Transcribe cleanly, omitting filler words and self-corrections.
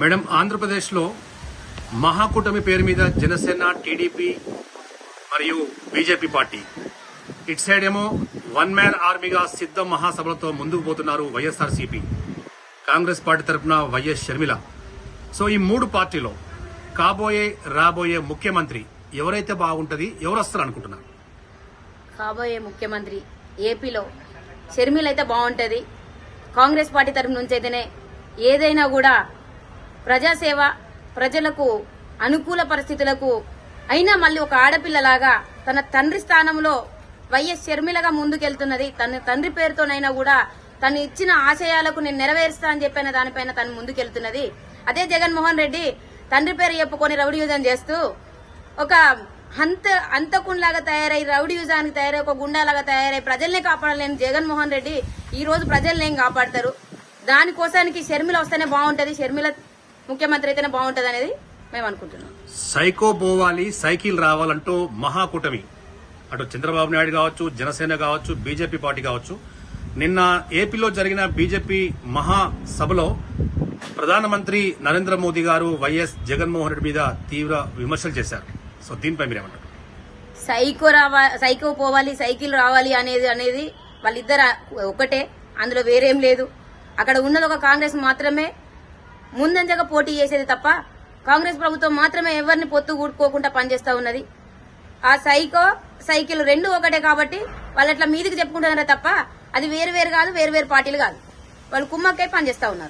Madam, ఆంధ్రప్రదేశ్లో మహాకూటమి పేరు మీద జనసేన, టీడీపీ మరియు బీజేపీ పార్టీ ఇటు సైడ్ ఏమో వన్ మ్యాన్ ఆర్మీగా సిద్ధం మహాసభలతో ముందుకు పోతున్నారు వైఎస్ఆర్సీపీ, కాంగ్రెస్ పార్టీ తరఫున వైఎస్ షర్మిల. సో ఈ మూడు పార్టీలో రాబోయే ముఖ్యమంత్రి ఎవరైతే బాగుంటది, ఎవరు వస్తారు అనుకుంటున్నారు? కాబోయే ముఖ్యమంత్రి ఏపీలో షర్మిల అయితే బాగుంటది. కాంగ్రెస్ పార్టీ తరఫు నుంచి అయితేనే ఏదైనా కూడా ప్రజాసేవ, ప్రజలకు అనుకూల పరిస్థితులకు అయినా మళ్ళీ ఒక ఆడపిల్లలాగా తన తండ్రి స్థానంలో వైఎస్ షర్మిలగా ముందుకెళ్తున్నది. తన తండ్రి పేరుతోనైనా కూడా తను ఇచ్చిన ఆశయాలకు నేను నెరవేరుస్తా అని చెప్పిన దానిపైన తను ముందుకెళ్తున్నది. అదే జగన్మోహన్ రెడ్డి తండ్రి పేరు చెప్పుకొని రౌడీయుజం చేస్తూ ఒక అంతకుంలాగా తయారై, రౌడీయుజానికి తయారై, ఒక గుండాలాగా తయారై ప్రజల్ని కాపాడలేని జగన్మోహన్ రెడ్డి ఈ రోజు ప్రజల్ని ఏం కాపాడతారు? దానికోసానికి షర్మిల వస్తేనే బాగుంటది, షర్మిల ముఖ్యమంత్రి అయితేనే బాగుంటది అనేది మేము అనుకుంటున్నాం. సైకో పోవాలి, సైకిల్ రావాలంటూ మహాకూటమి అటు చంద్రబాబు నాయుడు కావచ్చు, జనసేన కావచ్చు, బీజేపీ పార్టీ కావచ్చు, నిన్న ఏపీలో జరిగిన బీజేపీ మహాసభలో ప్రధానమంత్రి నరేంద్ర మోదీ గారు వైఎస్ జగన్మోహన్ రెడ్డి మీద తీవ్ర విమర్శలు చేశారు. సో దీనిపై మీరేమంటారు? సైకో పోవాలి, సైకిల్ రావాలి అనేది వాళ్ళిద్దరు ఒకటే, అందులో వేరేం లేదు. అక్కడ ఉన్నది ఒక కాంగ్రెస్ మాత్రమే ముందంజగా పోటీ చేసేది తప్ప కాంగ్రెస్ ప్రభుత్వం మాత్రమే ఎవరిని పొత్తు కూడుకోకుండా పనిచేస్తా ఉన్నది. ఆ సైకిల్ రెండు ఒకటే కాబట్టి వాళ్ళు అట్లా మీదికి చెప్పుకుంటున్నారే తప్ప అది వేరు కాదు, వేరు పార్టీలు కాదు. వాళ్ళు కుమ్మక్కై పనిచేస్తా ఉన్నారు.